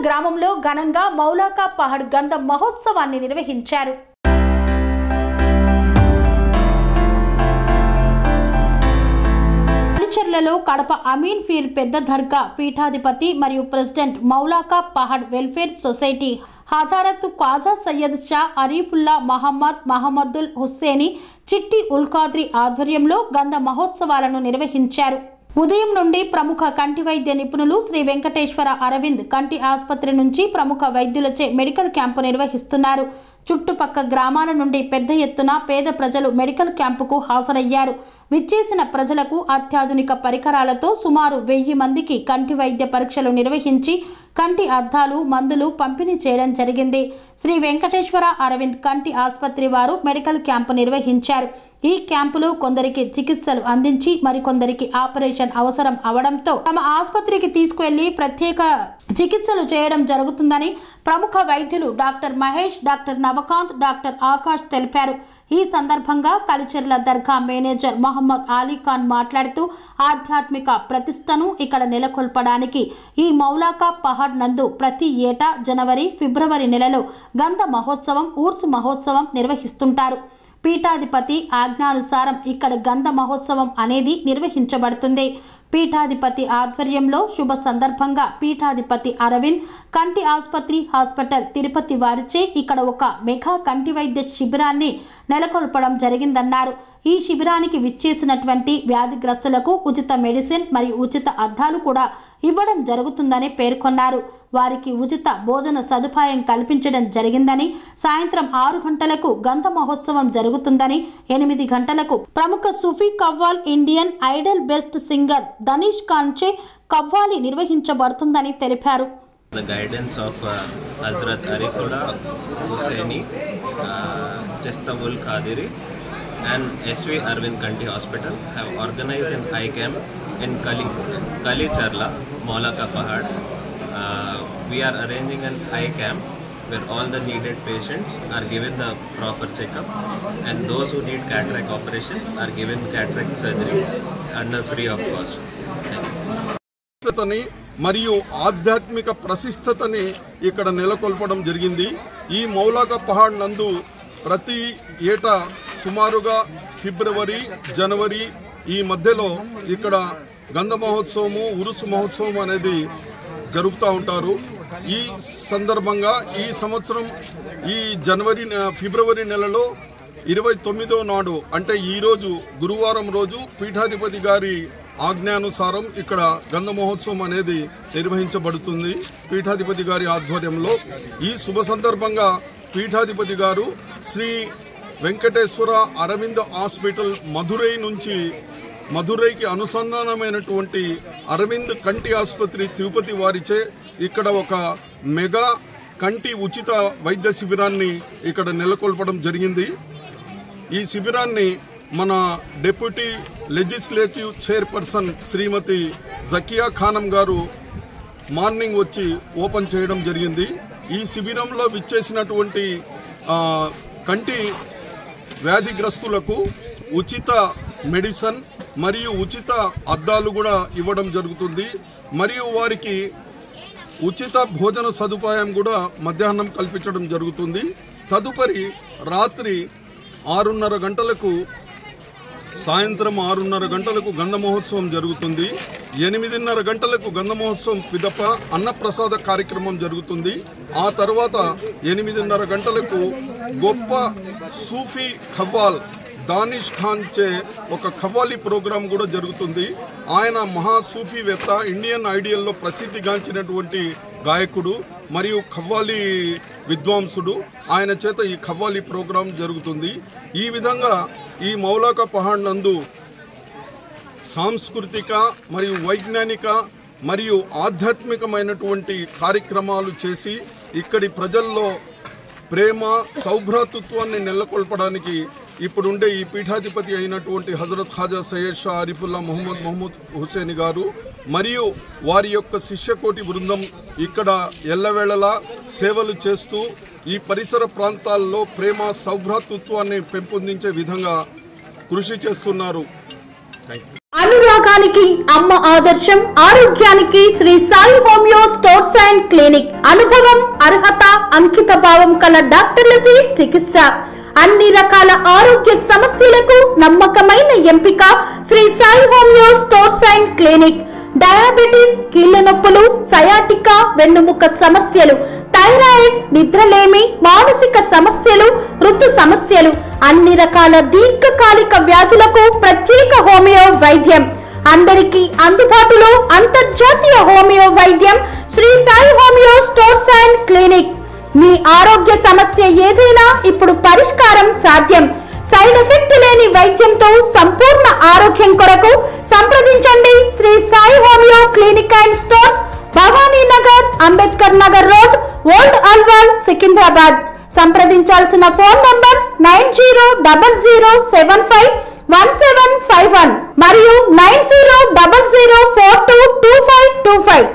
గ్రామంలో ఘనంగా మౌలాకా పహాడ్ గంధం మహోత్సవాన్ని నిర్వహించారు. చర్లలో కడప అమీన్ పీర్ పెద్ద దర్గా పీఠాధిపతి మరియు president Maulaka Pahad welfare society Hazrat Khwaja Syed Shah Arifullah Mohammedul Husseini Chishti ul Khadri ఆధ్వర్యంలో గంధ మహోత్సవాలను నిర్వహించారు. ఉదయం నుండి ప్రముఖ కంటి వైద్య నిపుణులు శ్రీ వెంకటేశ్వర అరవింద్ కంటి ఆసుపత్రి నుంచి ప్రముఖ వైద్యులచే మెడికల్ క్యాంపు నిర్వహిస్తున్నారు. చుట్టుపక్క గ్రామాల నుండి పెద్ద ఎత్తున పేద ప్రజలు మెడికల్ క్యాంపుకు హాజరయ్యారు. విచ్చేసిన ప్రజలకు అత్యాధునిక పరికరాలతో సుమారు 1000 మందికి కంటి వైద్య పరీక్షలు నిర్వహించి కంటి అద్దాలు మందులు పంపిణీ చేయడం జరిగింది. శ్రీ వెంకటేశ్వర అరవింద్ కంటి ఆసుపత్రి వారు మెడికల్ క్యాంపు నిర్వహించారు. ఈ క్యాంపులో కొందరికి చికిత్సలు అందించి మరికొందరికి ఆపరేషన్ అవసరం అవడంతో తమ ఆసుపత్రికి తీసుకువెళ్లి ప్రత్యేక చికిత్సలు చేయడం జరుగుతుందని ప్రముఖ వైద్యులు doctor Mahesh, doctor Navakanth, doctor Akash తెలిపారు. ఈ సందర్భంగా కలిచెర్ల దర్గా మేనేజర్ మహమ్మద్ అలీ ఖాన్ మాట్లాడుతూ ఆధ్యాత్మిక ప్రతిష్టను ఇక్కడ నెలకొల్పడానికి ఈ మౌలాకా పహాడ్ నందు ప్రతి ఏటా జనవరి, ఫిబ్రవరి నెలలో గంధ మహోత్సవం, ఊర్సు మహోత్సవం నిర్వహిస్తుంటారు. పీఠాధిపతి ఆజ్ఞానుసారం ఇక్కడ గంధ మహోత్సవం అనేది నిర్వహించబడుతుంది. పీఠాధిపతి ఆధ్వర్యంలో శుభ సందర్భంగా పీఠాధిపతి అరవింద్ కంటి ఆసుపత్రి హాస్పిటల్ తిరుపతి వారిచే ఇక్కడ ఒక మెగా కంటి వైద్య శిబిరాన్ని నెలకొల్పడం జరిగిందన్నారు. ఈ శిబిరానికి విచ్చేసినటువంటి వ్యాధిగ్రస్తులకు ఉచిత మెడిసిన్ మరియు ఉచిత అద్దాలు కూడా ఇవ్వడం జరుగుతుందని పేర్కొన్నారు. వారికి ఉచిత భోజన సదుపాయం కల్పించడం జరిగిందని, సాయంత్రం 6 గంటలకు గంధ మహోత్సవం జరుగుతుందని, 8 గంటలకు ప్రముఖ సూఫీ qawwal Indian Idol best singer Danish Khan చే కవ్వాలి నిర్వహించబడుతుందని తెలిపారు. The guidance of Hazrat Arifullah Hussaini, Chista ul Khadri and SV Arvind Kanti Hospital have organized an eye camp in Kalicherla, Maulaka Pahad. We are arranging an eye camp where all the needed patients are given the proper checkup, and those who need cataract operation are given cataract surgery under free of cost. మరియు ఆధ్యాత్మిక ప్రశస్తతని ఇక్కడ నెలకొల్పడం జరిగింది. ఈ మౌలాకా పహాడ్ నందు ప్రతి ఏటా సుమారుగా ఫిబ్రవరి, జనవరి ఈ మధ్యలో ఇక్కడ గంధ మహోత్సవము, ఉరుసు మహోత్సవం అనేది జరుపుతూ ఉంటారు. ఈ సందర్భంగా ఈ సంవత్సరం ఈ ఫిబ్రవరి నెలలో 29వ నాడు అంటే ఈరోజు గురువారం రోజు పీఠాధిపతి గారి ఆజ్ఞానుసారం ఇక్కడ గంధ మహోత్సవం అనేది నిర్వహించబడుతుంది పీఠాధిపతి గారి ఆధ్వర్యంలో. ఈ శుభ సందర్భంగా పీఠాధిపతి గారు శ్రీ వెంకటేశ్వర అరవింద్ హాస్పిటల్ మధురైకి అనుసంధానమైనటువంటి అరవింద్ కంటి ఆసుపత్రి తిరుపతి వారిచే ఇక్కడ ఒక మెగా కంటి ఉచిత వైద్య శిబిరాన్ని ఇక్కడ నెలకొల్పడం జరిగింది. ఈ శిబిరాన్ని మన డిప్యూటీ లెజిస్లేటివ్ చైర్పర్సన్ శ్రీమతి జకియా ఖానం గారు మార్నింగ్ వచ్చి ఓపెన్ చేయడం జరిగింది. ఈ శిబిరంలో విచ్చేసినటువంటి కంటి వ్యాధిగ్రస్తులకు ఉచిత మెడిసిన్ మరియు ఉచిత అద్దాలు కూడా ఇవ్వడం జరుగుతుంది. మరియు వారికి ఉచిత భోజన సదుపాయం కూడా మధ్యాహ్నం కల్పించడం జరుగుతుంది. తదుపరి రాత్రి 6:30 గంటలకు సాయంత్రం 6:30 గంటలకు గంధ మహోత్సవం జరుగుతుంది. 8:30 గంటలకు గంధ మహోత్సవం పిదప అన్నప్రసాద కార్యక్రమం జరుగుతుంది. ఆ తర్వాత 8:30 గంటలకు గొప్ప సూఫీ ఖవ్వాల్ దానిష్ ఖాన్ చే ఒక ఖవ్వాలి ప్రోగ్రాం కూడా జరుగుతుంది. ఆయన మహా సూఫీవేత్త, ఇండియన్ ఐడియల్లో ప్రసిద్ధిగాంచినటువంటి గాయకుడు మరియు ఖవ్వాలి విద్వాంసుడు. ఆయన చేత ఈ ఖవ్వాలి ప్రోగ్రాం జరుగుతుంది. ఈ విధంగా ఈ మౌలాకా పహాడ్ నందు సాంస్కృతిక మరియు వైజ్ఞానిక మరియు ఆధ్యాత్మికమైనటువంటి కార్యక్రమాలు చేసి ఇక్కడి ప్రజల్లో ప్రేమ సౌభ్రాతృత్వాన్ని నెలకొల్పడానికి ఇప్పుడుండే ఈ పీఠాధిపతి అయినటువంటి హజరత్ ఖ్వాజా సయ్యద్ షా అరీఫుల్లా మహమ్మద్ హుస్సేని గారు మరియు వారి యొక్క శిష్యకోటి బృందం ఇక్కడ ఎల్లవేళలా సేవలు చేస్తూ ఈ పరిసర ప్రాంతాల్లో ప్రేమ సౌభ్రాతృత్వాన్ని పెంపొందించే విధంగా కృషి చేస్తున్నారు. థాంక్యూ. అనురాగానికి అమ్మ ఆదర్శం, ఆరోగ్యానికి Shri Sai homeo stores and clinic. అనుభవం, అర్హత, అంకిత భావం కల డాక్టర్లచే చికిత్స. అన్ని రకాల ఆరోగ్య సమస్యలకు నమ్మకమైన ఎంపిక Shri Sai homeo stores and clinic. Diabetes, కీళ్ల నొప్పులు, సయాటికా, వెన్నుముక సమస్యలు, థైరాయిడ్, నిద్రలేమి, మానసిక సమస్యలు, ఋతు సమస్యలు, అన్ని రకాల దీర్ఘకాలిక వ్యాధులకు ప్రత్యేక హోమియో వైద్యం. అందరికీ అందుబాటులో అంతర్జాతీయ హోమియో వైద్యం Sri Sai homeo stores and clinic. మీ ఆరోగ్య సమస్య ఏదైనా ఇప్పుడు పరిష్కారం సాధ్యం. సైడ్ ఎఫెక్ట్ లేని వైద్యంతో సంపూర్ణ ఆరోగ్యం కొరకు సంప్రదించండి Sri Sai homeo clinic and stores, Bhavani Nagar, Ambedkar Nagar road, old Alwal, Secunderabad. సంప్రదించాల్సిన ఫోన్ నంబర్స్ 9000751751 మరియు 9000422525.